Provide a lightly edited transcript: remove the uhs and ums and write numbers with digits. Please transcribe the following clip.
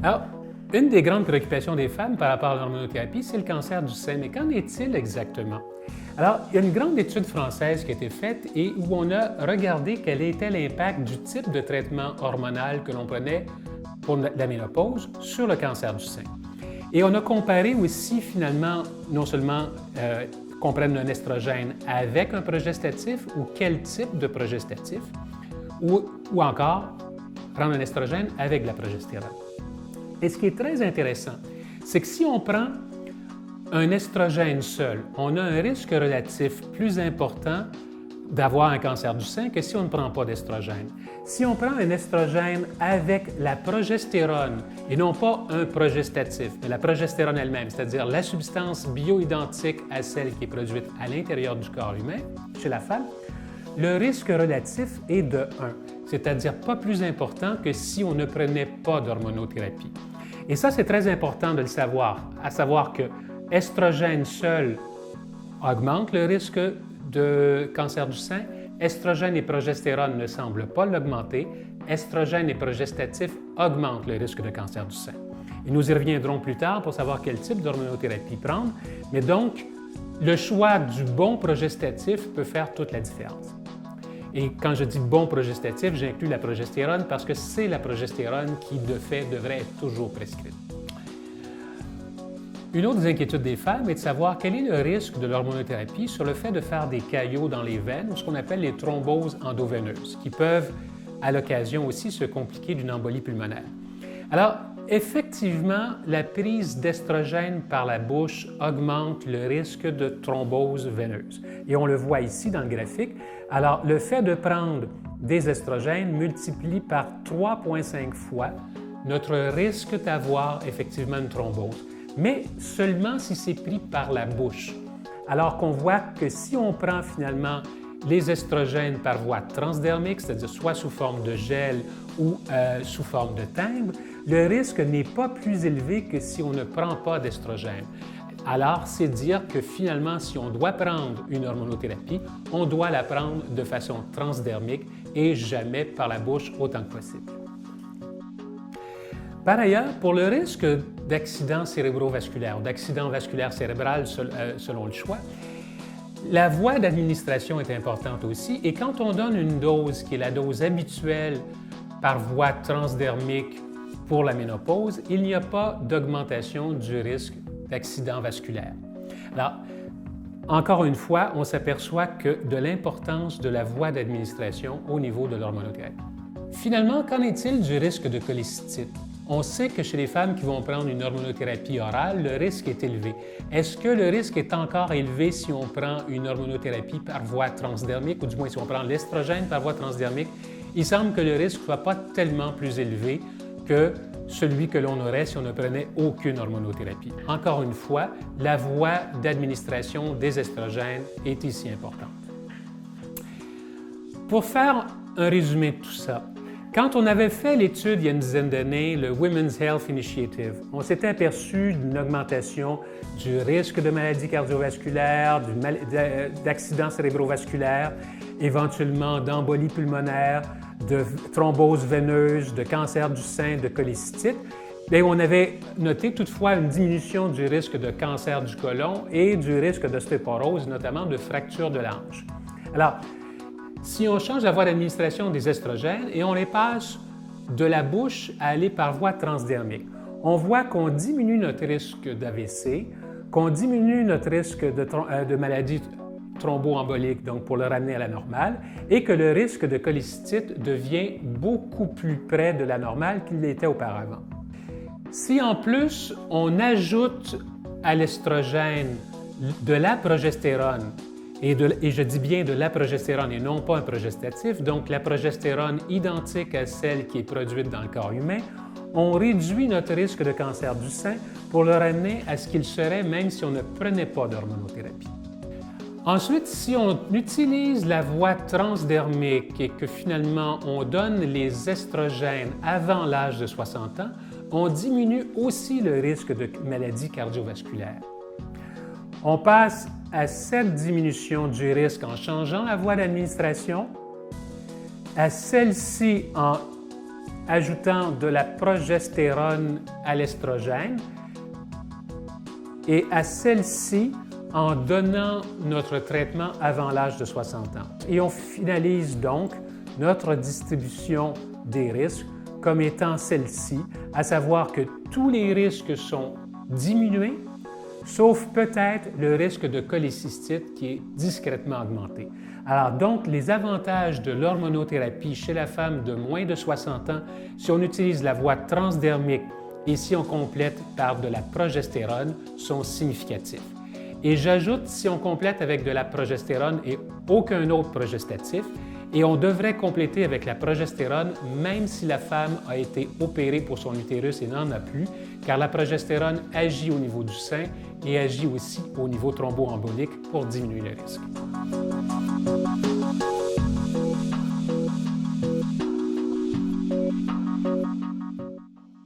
Alors, une des grandes préoccupations des femmes par rapport à l'hormonothérapie, c'est le cancer du sein. Mais qu'en est-il exactement? Alors, il y a une grande étude française qui a été faite et où on a regardé quel était l'impact du type de traitement hormonal que l'on prenait pour la ménopause sur le cancer du sein. Et on a comparé aussi, finalement, non seulement qu'on prenne un estrogène avec un progestatif ou quel type de progestatif, ou encore prendre un estrogène avec de la progestérone. Et ce qui est très intéressant, c'est que si on prend un estrogène seul, on a un risque relatif plus important d'avoir un cancer du sein que si on ne prend pas d'estrogène. Si on prend un estrogène avec la progestérone, et non pas un progestatif, mais la progestérone elle-même, c'est-à-dire la substance bioidentique à celle qui est produite à l'intérieur du corps humain, chez la femme, le risque relatif est de 1, c'est-à-dire pas plus important que si on ne prenait pas d'hormonothérapie. Et ça, c'est très important de le savoir, à savoir que estrogène seul augmente le risque de cancer du sein, estrogène et progestérone ne semblent pas l'augmenter, estrogène et progestatif augmentent le risque de cancer du sein. Et nous y reviendrons plus tard pour savoir quel type d'hormonothérapie prendre, mais donc, le choix du bon progestatif peut faire toute la différence. Et quand je dis bon progestatif, j'inclus la progestérone parce que c'est la progestérone qui, de fait, devrait être toujours prescrite. Une autre des inquiétudes des femmes est de savoir quel est le risque de l'hormonothérapie sur le fait de faire des caillots dans les veines, ou ce qu'on appelle les thromboses endoveineuses, qui peuvent, à l'occasion aussi, se compliquer d'une embolie pulmonaire. Alors, effectivement, la prise d'estrogène par la bouche augmente le risque de thrombose veineuse. Et on le voit ici dans le graphique. Alors, le fait de prendre des estrogènes multiplie par 3,5 fois notre risque d'avoir effectivement une thrombose, mais seulement si c'est pris par la bouche. Alors qu'on voit que si on prend finalement les estrogènes par voie transdermique, c'est-à-dire soit sous forme de gel ou sous forme de timbre, le risque n'est pas plus élevé que si on ne prend pas d'estrogène. Alors, c'est dire que finalement, si on doit prendre une hormonothérapie, on doit la prendre de façon transdermique et jamais par la bouche autant que possible. Par ailleurs, pour le risque d'accident cérébrovasculaire ou d'accident vasculaire cérébral selon le choix, la voie d'administration est importante aussi et quand on donne une dose qui est la dose habituelle par voie transdermique pour la ménopause, il n'y a pas d'augmentation du risque d'accident vasculaire. Alors, encore une fois, on s'aperçoit que de l'importance de la voie d'administration au niveau de l'hormonothérapie. Finalement, qu'en est-il du risque de cholécystite? On sait que chez les femmes qui vont prendre une hormonothérapie orale, le risque est élevé. Est-ce que le risque est encore élevé si on prend une hormonothérapie par voie transdermique, ou du moins si on prend l'estrogène par voie transdermique? Il semble que le risque ne soit pas tellement plus élevé que celui que l'on aurait si on ne prenait aucune hormonothérapie. Encore une fois, la voie d'administration des estrogènes est ici importante. Pour faire un résumé de tout ça, quand on avait fait l'étude il y a une dizaine d'années, le Women's Health Initiative, on s'était aperçu d'une augmentation du risque de maladies cardiovasculaires, d'accidents cérébrovasculaires, éventuellement d'embolie pulmonaire, de thrombose veineuse, de cancer du sein, de cholécystite. Et on avait noté toutefois une diminution du risque de cancer du côlon et du risque d'ostéoporose, notamment de fracture de l'ange. Alors, si on change la voie d'administration des estrogènes et on les passe de la bouche à aller par voie transdermique, on voit qu'on diminue notre risque d'AVC, qu'on diminue notre risque de maladie thromboembolique, donc pour le ramener à la normale, et que le risque de cholécystite devient beaucoup plus près de la normale qu'il l'était auparavant. Si en plus on ajoute à l'estrogène de la progestérone, et je dis bien de la progestérone et non pas un progestatif, donc la progestérone identique à celle qui est produite dans le corps humain, on réduit notre risque de cancer du sein pour le ramener à ce qu'il serait même si on ne prenait pas d'hormonothérapie. Ensuite, si on utilise la voie transdermique et que finalement on donne les estrogènes avant l'âge de 60 ans, on diminue aussi le risque de maladies cardiovasculaires. On passe à cette diminution du risque en changeant la voie d'administration, à celle-ci en ajoutant de la progestérone à l'estrogène et à celle-ci en donnant notre traitement avant l'âge de 60 ans. Et on finalise donc notre distribution des risques comme étant celle-ci, à savoir que tous les risques sont diminués, sauf peut-être le risque de cholécystite qui est discrètement augmenté. Alors donc, les avantages de l'hormonothérapie chez la femme de moins de 60 ans, si on utilise la voie transdermique et si on complète par de la progestérone, sont significatifs. Et j'ajoute, si on complète avec de la progestérone et aucun autre progestatif, et on devrait compléter avec la progestérone même si la femme a été opérée pour son utérus et n'en a plus, car la progestérone agit au niveau du sein et agit aussi au niveau thromboembolique pour diminuer le risque.